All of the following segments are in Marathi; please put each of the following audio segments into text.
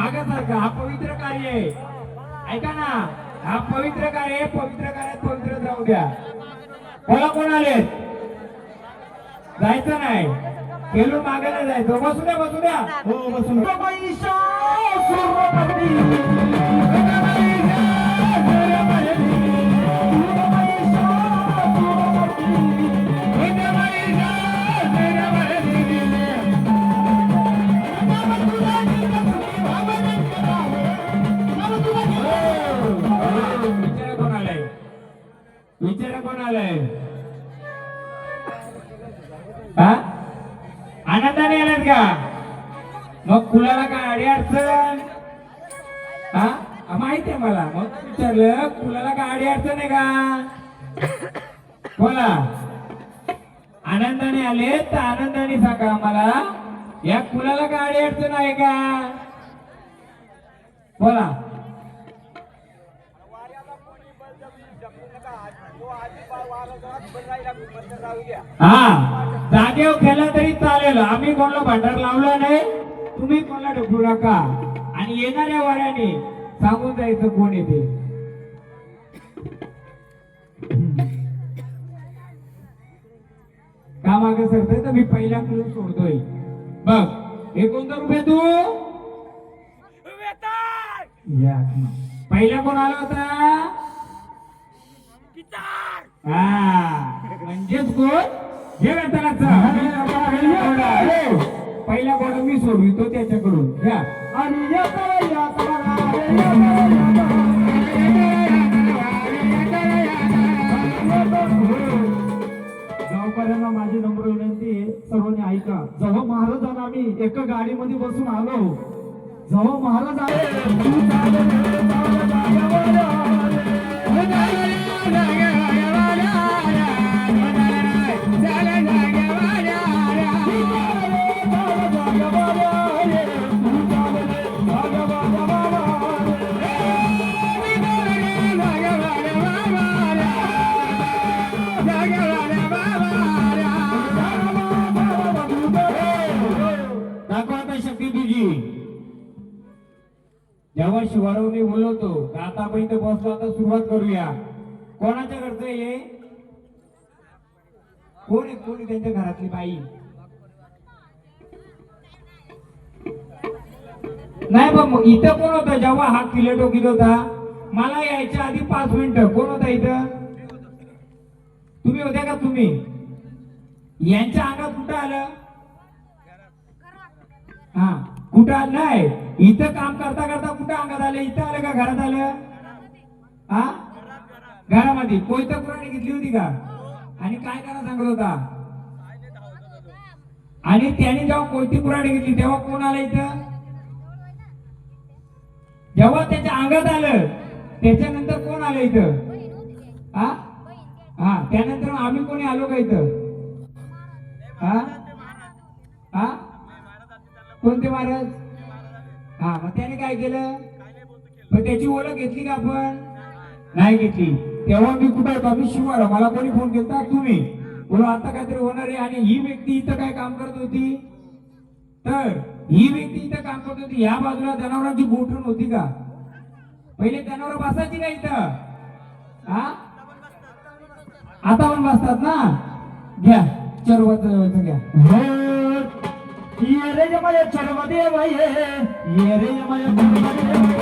मागासारखा हा पवित्र कार्य आहे. ऐका ना, हा पवित्र कार्य आहे. पवित्र कार्यात पवित्र राहू द्या. कोणा कोण आले? जायचं नाही, खेळून मागे नाही जायचं. बसू द्या, बसू द्या. हो बसून विचारा कोण आलाय? हा, आनंदाने आलात का? मग कुणाला काय अडी अडचण? हा, माहिती आहे मला. मग विचारलं कुणाला काय अडी अडचण आहे का? बोला. आनंदाने आले तर आनंदाने सांगा आम्हाला, या कुणाला काय अडी अडचण आहे का? बोला. हा, जागेवर केला तरी चालेल. आम्ही कोणाला भांडार लावला नाही, तुम्ही कोणाला ढकलू नका. आणि येणाऱ्या वाऱ्याने सांगून जायचं कोण येते. का मागे सरतोय तर मी पहिल्या क्लू सोडतोय. बघ, हे कोणता रुपये तू या पहिला कोण आला होता? म्हणजेच कोण? हे पहिला कोण मी सोडवितो त्याच्याकडून घ्या. आणि गावकऱ्यांना माझी नम्र विनंती आहे, सर्वांनी ऐका. जेव्हा महाराजांना आम्ही एका गाडीमध्ये बसून आलो, जेव्हा महाराज आले जेव्हा शिवारवणी बोलवतो आता आपण इथे बसलो, आता सुरुवात करूया. कोणाच्या घरचं हे? कोण आहे? कोणी त्यांच्या घरातली बाई? नाही बघ, इथं कोण होता जेव्हा हा किल्ले टोकीत होता? मला यायच्या आधी 5 मिनिटं कोण होता इथं? तुम्ही होत्या का? तुम्ही यांच्या अंगात कुठं आलं? हा, कुठं नाही. इथं काम करता करता कुठं अंगात आलं? इथं आलं का घरात आलं? हा, घरामध्ये. कोयता कुराणी घेतली होती का? आणि काय करा सांगत होता? आणि त्याने जेव्हा कोयती कुराणी घेतली तेव्हा कोण आलं इथं? जेव्हा त्याच्या अंगात आलं त्याच्यानंतर कोण आलं इथं? हा हा, त्यानंतर आम्ही कोणी आलो का इथं? हा हा, कोणते महाराज? हा, मग त्याने काय केलं? पण त्याची ओळख घेतली का आपण? नाही घेतली. तेव्हा मी कुठं होतो? मी शिवाला. मला कोणी फोन केला? तुम्ही. बोला आता काहीतरी होणार आहे. आणि ही व्यक्ती इथं काय काम करत होती? तर ही व्यक्ती इथं काम करत होती. ह्या बाजूला जनावरांची गोठण होती का? पहिले जनावर बसायची का इथं? हा, आता पण बसतात ना. घ्या चरवत घ्या. ये रे जमाया चरमदेव ये, ये रे जमाया चरमदेव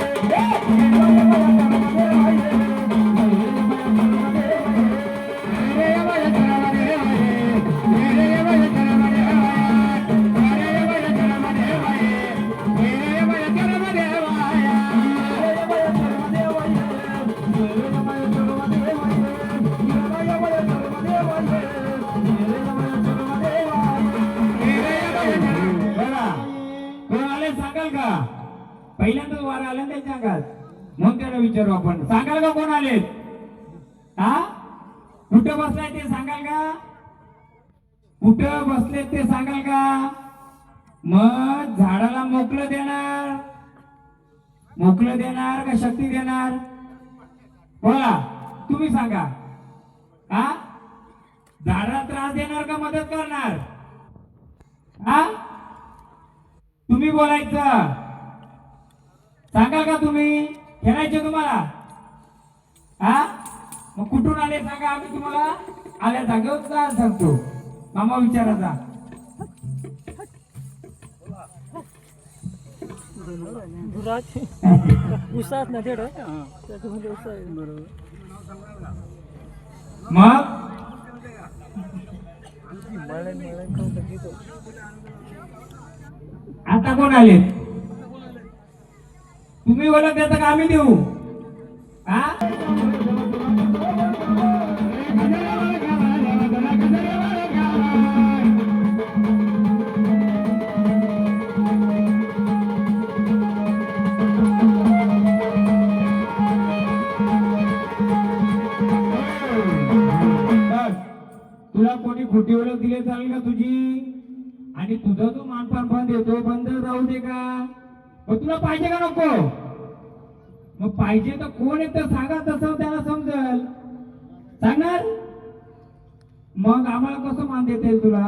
पहिल्यांदाच वारा आला त्यांच्या अंगात, म्हणून त्याला विचारू आपण. सांगाल का कोण आले? हा, कुठं बसलाय ते सांगाल का? कुठं बसले ते सांगाल का? मग झाडाला मोकळं देणार, मोकळं देणार का शक्ती देणार? बोला, तुम्ही सांगा. हा, झाडाला त्रास देणार का मदत करणार? हा, तुम्ही बोलायचं. सांगाल का तुम्ही? खेळायचे तुम्हाला? हा मग कुठून आले सांगा, आम्ही तुम्हाला आल्या जागेवर सांगतो. मामा विचारायचा. उसात ना तेवढं त्याच्यामध्ये उसा आहे. बरोबर. मग आता कोण आले? तुम्ही ओळख देता का आम्ही देऊ? हा तुला कोणी खोटी ओळख दिली चालेल का तुझी? आणि तुझा जो मानपान बंद येतो बंद राहू दे का? मग तुला पाहिजे का नको? मग पाहिजे तर कोण एकतर सांगा, तसं त्याला समजेल. सांगणार मग आम्हाला कसं मान देता येईल तुला?